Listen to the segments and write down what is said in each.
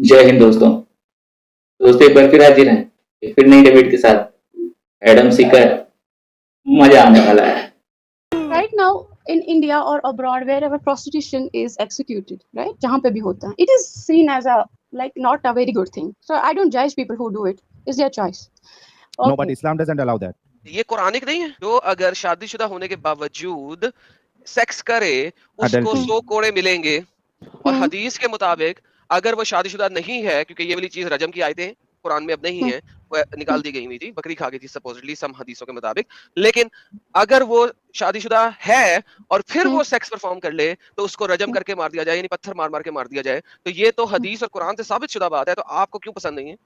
जय हिंद दोस्तों एक बार फिर हाजिर हैं एक फिर नई डिबेट के साथ। एडम सीकर, मजा आने वाला है। Right now in India or abroad, wherever prostitution is executed, right, जहाँ पे भी होता है, it is seen as a like not a very good thing. So I don't judge people who do it. It's their choice. No, but Islam doesn't allow that. ये Quranic नहीं है। जो अगर शादीशुदा होने के बावजूद सेक्स करे उसको 100 कोड़े मिलेंगे, और हदीस के मुताबिक अगर वो शादीशुदा नहीं है, क्योंकि ये वाली चीज रजम की आयतें कुरान में अब नहीं है, वो निकाल दी गई हुई थी, बकरी खा गई थी सपोजिटली सम हदीसों के मुताबिक। लेकिन अगर वो शादीशुदा है और फिर वो सेक्स परफॉर्म कर ले तो उसको रजम करके मार दिया जाए, यानी पत्थर मार मार के मार दिया जाए। तो ये तो हदीस और कुरान से साबित शुदा बात है, तो आपको क्यों पसंद नहीं है?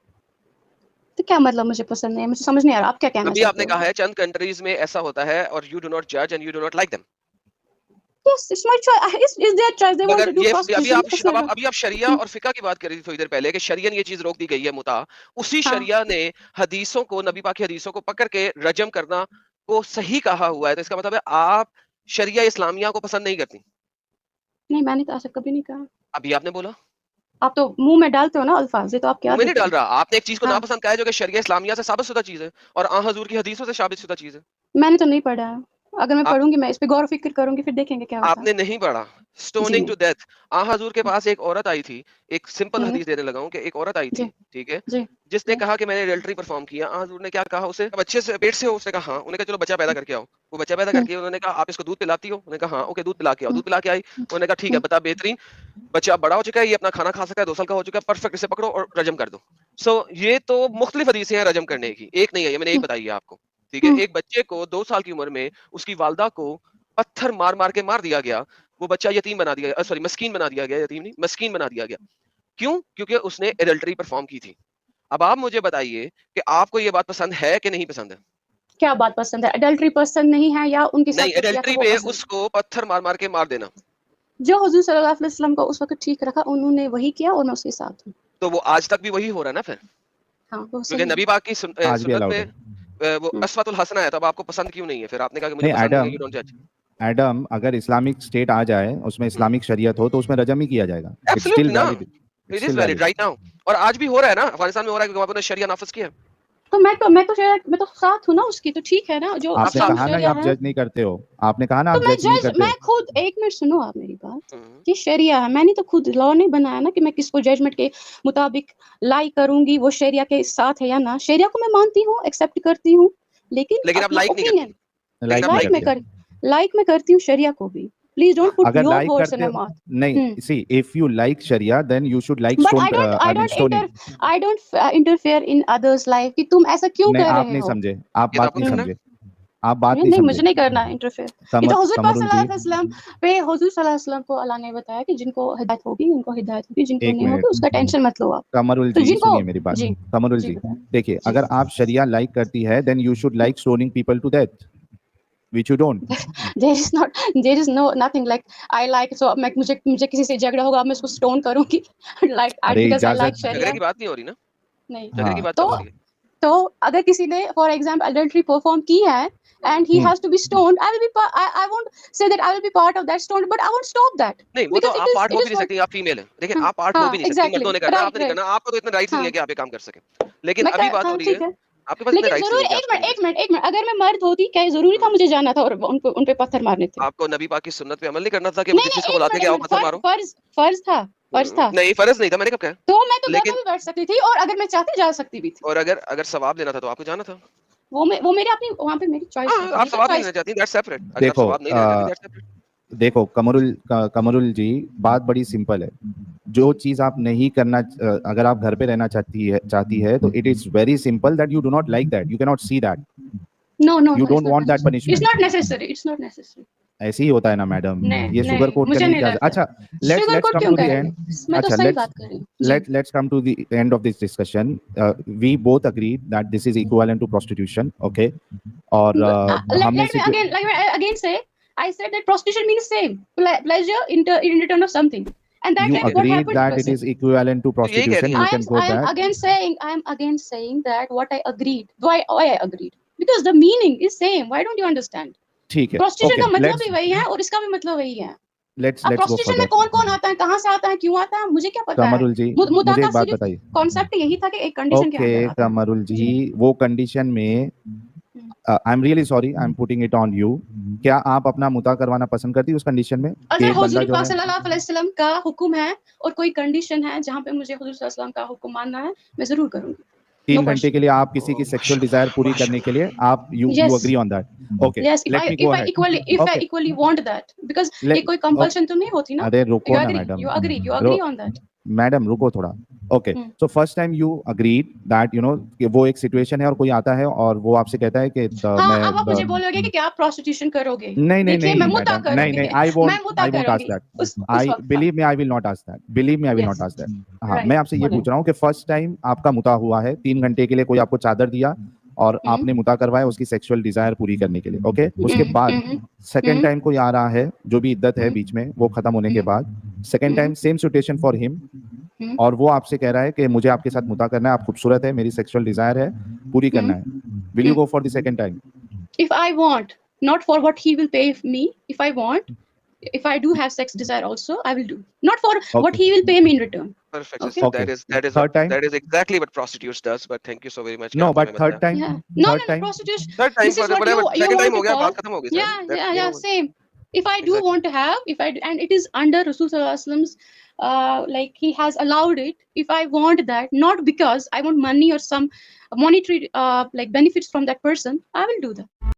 तो क्या मतलब मुझे पसंद नहीं है, मुझे समझ नहीं आ रहा आप क्या कहना चाहते हो। अभी आपने कहा है चंद कंट्रीज में ऐसा होता है और यू डू नॉट जज and you do not like them. Yes, it's my choice. It's their choice. They want to do prostitution. अभी आप शरिया और फिका की बात कर रही थी थोड़ी देर पहले कि शरियन ये चीज रोक दी गई है मुता। उसी शरिया ने हदीसों को, नबी पाक की हदीसों को पकड़ के रजम करना को सही कहा हुआ है। तो इसका मतलब है आप शरिया इस्लामिया को पसंद नहीं करती। नहीं, मैंने तो ऐसा कभी नहीं कहा। अभी आपने बोला। आप तो मुंह में डालते हो ना अल्फाज, ये तो आप क्या मुंह में नहीं डाल रहा। आपने एक चीज को नापसंद कहा है जो कि शरिया इस्लामिया से साबित शुदा चीज है और आ हजूर की हदीसों से साबित शुदा चीज है। मैंने तो नहीं पढ़ा है। अगर मैं पढ़ूंगी, मैं इस पे गौर फिक्र करूंगी, फिर देखेंगे क्या होता है। आपने नहीं पढ़ा। Stoning to death. आ हजूर के पास एक औरत आई थी, एक सिंपल हदीस देने लगा हूं कि एक औरत आई थी, ठीक है, जिसने कहा कि मैंने एडल्टरी परफॉर्म किया। आ हजूर ने क्या कहा उसे, बच्चे से पेट से हो? उसने कहा हाँ। उन्होंने कहा चलो बच्चा पैदा करके आओ। वो बच्चा पैदा करके उन्होंने कहा आप इसको दूध पिलाती हो? उन्होंने कहा हाँ। ओके, दूध पिला के आओ। दूध पिला के आई। उन्होंने कहा ठीक है, बता बेहतरीन, बच्चा बड़ा हो चुका है, ये अपना खाना खा सकता है, 2 साल का हो चुका है, परफेक्ट, इसे पकड़ो और रजम कर दो। सो ये तो मुख्तलिफ हदीसें हैं रजम करने की, एक नहीं है ये, मैंने एक बताई है आपको, ठीक है। एक बच्चे को 2 साल की उम्र में उसकी वालदा को पत्थर मार मार के मार दिया गया। वो बच्चा यतीम बना दिया, सॉरी मस्कीन बना दिया गया, यतीम नहीं मस्कीन बना दिया गया। क्यों? क्योंकि उसने एडल्टरी परफॉर्म की थी। अब आप मुझे बताइए कि आपको ये बात पसंद है कि नहीं पसंद है? क्या बात पसंद है? एडल्टरी पसंद नहीं है या उनके साथ नहीं, एडल्टरी पे उसको पत्थर मार मार के मार देना। जो हुजूर सल्लल्लाहु अलैहि वसल्लम को उस वक्त ठीक रखा, उन्होंने वही किया और मैं उसके साथ हूं। तो वो आज तक भी वही हो रहा है ना फिर? हाँ, वो क्योंकि नबी पाक की सुन्नत पे वो अस्वतुल हसना है, तब आपको पसंद क्यों नहीं है? फिर आपने कहा कि मुझे पसंद नहीं है, यू डोंट जज। एडम, अगर इस्लामिक स्टेट आ जाए, उसमें इस्लामिक शरीयत हो, तो उसमें रजम ही किया जाएगा। It's still valid, it is valid right now. और आज भी हो रहा है ना, अफगानिस्तान में हो रहा है कि आपने शरिया नाफिज किया। तो मैं तो साथ हूं ना उसकी, तो ठीक है ना। जो आपने कहा ना आप जज नहीं करते हो, आपने कहा ना आप जज नहीं करते हो। मैं खुद, एक मिनट सुनो आप मेरी बात। ये शरिया है, मैंने तो खुद लॉ नहीं बनाया ना कि मैं किसको जजमेंट के मुताबिक लाई करूंगी, वो शरिया के साथ है या ना। शरिया को मैं मानती हूँ, एक्सेप्ट करती हूँ, लेकिन आप लाइक नहीं करती। लाइक मैं करती हूँ शरिया को भी। Please don't put your words in my mouth. नहीं, see, if you like Sharia, then you should like stoning. I don't interfere in others' life. कि तुम ऐसा क्यों कर रहे हो? आप नहीं समझे, आप बात नहीं समझे, आप बात नहीं समझे। समझे। मुझे नहीं करना इंटरफेयर। ये तो हुजूर पाक सल्लल्लाहु अलैहि वसल्लम पे, हुजूर सल्लल्लाहु अलैहि वसल्लम को अल्लाह ने बताया कि जिनको हिदायत होगी उनको हिदायत होगी, जिनको नहीं होगी उसका टेंशन मत लो आप। कमरुल जी सुनिए मेरी बात। कमरुल जी देखिए, अगर आप शरिया लाइक करती है, then you should like stoning people to death. Which you don't. there is nothing like I like, so मुझे किसी से झगड़ा होगा, मैं उसको स्टोन करूंगी like because I like sharia। झगड़े की बात नहीं हो रही ना। नहीं, झगड़े की बात हो रही है। तो अगर किसी ने फॉर एग्जांपल अडल्ट्री परफॉर्म की है and he has to be stoned, I won't say that I will be part of that stone, but I won't stop that। नहीं, वो तो आप पार्ट हो भी नहीं सकती, आप फीमेल हैं। देखिए आप पार्ट हो भी नहीं सकती, मर्दों ने करना, आपने नहीं करना, आपको तो इतना राइट नहीं है कि आप ये काम कर सकें। लेकिन अभी बात हो रही है आपके पास इतने राइट्स नहीं है। एक मिनट, अगर मैं मर्द होती, क्या जरूरी था मुझे जाना था और उन पे पत्थर मारने थे? आपको नबी पाक की सुन्नत पे अमल नहीं करना था कि जिस चीज को बुलाते कि आओ पत्थर मारो? फर्ज था। नहीं, फर्ज नहीं था, मैंने कब कहा? तो मैं तो घर में भी बैठ सकती थी और अगर मैं चाहती जा सकती भी थी। और अगर सवाब लेना था तो आपको जाना था। वो मेरी अपनी, वहां पे मेरी चॉइस है। आप सवाब लेना चाहती हैं, दैट्स सेपरेट। अगर आप सवाब नहीं लेना चाहती, दैट्स सेपरेट। देखो कमरुल जी, बात बड़ी सिंपल है। जो चीज आप नहीं करना, अगर आप घर पे रहना चाहती है तो it is very simple that you do not like that, you can not see that. No you don't want that punishment. It's not necessary. ऐसे ही होता है ना मैडम, ये शुगर कोट करने की। अच्छा, let's come to the end. Let's come to the end of this discussion. We both agree that this is equivalent to prostitution, okay. और हमने अगेन से I said that prostitution means same pleasure in return of something, and that you agree that it is equivalent to prostitution. You can go back. I am again saying that what I agreed. Why I agreed? Because the meaning is same. Why don't you understand? ठीक है, prostitution का मतलब भी वही है और इसका भी मतलब वही है। let's go प्रोस्टिट्यूशन में further. कौन-कौन आता है, कहाँ से आता है, क्यों आता है, मुझे क्या पता है। कमरुल जी, मुद्दा मुझे का एक बात सिर्फ बताइए. कॉन्सेप्ट यही था कि एक कंडीशन के ओके अंदर आता है। कमरुल जी, वो कंडीशन में I am really sorry, I am putting it on you. क्या आप अपना मुता करवाना पसंद करती है उस कंडीशन में कि अगर एक बंदा हुजूर जो पाक है सल्लल्लाहु अलैहि वसल्लम का हुक्म है और कोई कंडीशन है जहाँ पे मुझे हुजूर सल्लल्लाहु अलैहि वसल्लम का हुक्म मानना है, मैं जरूर करूंगी। 3 No घंटे question. के लिए आप किसी की सेक्सुअल डिजायर पूरी करने के लिए आप you Yes. Agree on that. Okay Yes, if let me go I ahead. I equally want that because ये कोई कंपल्शन तो नहीं होती ना। अरे रुको You ना agree? Madam. You agree on that? Madam रुको थोड़ा. Okay so first time you agreed that you know कि वो एक सिचुएशन है और कोई आता है और वो आपसे कहता है कि हाँ, अब आप मुझे बोलोगे कि क्या आप प्रोस्टिट्यूशन करोगे? नहीं नहीं देखिए नहीं मैं मुता मैडम, नहीं नहीं, करूंगी। आई मैं वोंट मुता आस्क करूंगी। दैट. उस आई वक्त believe me, I will not ask that. Believe me, I will Yes. Not ask that. हाँ, Right. मैं आपसे ये पूछ रहा हूँ कि फर्स्ट टाइम आपका मुता हुआ है, 3 घंटे के लिए कोई आपको चादर दिया और आपने मुता करवाया उसकी सेक्सुअल डिजायर पूरी करने के लिए. ओके उसके बाद सेकंड टाइम कोई आ रहा है, जो भी इद्दत है बीच में वो खत्म होने के बाद second time same situation for him और वो आपसे कह रहा है कि मुझे आपके साथ मुता करना है, आप खूबसूरत है, मेरी सेक्सुअल डिजायर है, पूरी करना है. Will you go for the second time? If I want, not for what he will pay me. If I want, if I do have sex desire also, I will do. Not for what he will pay me in return. Perfect. Okay. So Okay. that is Third time? that is exactly what prostitutes does. But thank you so very much. No, कि आपने but हमें third बताया. time? Yeah. No, Third no, time? prostitution. Third time, This is what whatever. you Second want time हो to गया, call. बात खत्म हो गई. Yeah, That- yeah, वो- same. If I do Exactly. want to have, if I and it is under Rasul Sallallahu Alaihi Wasallam's, like he has allowed it. If I want that, not because I want money or some monetary like benefits from that person, I will do that.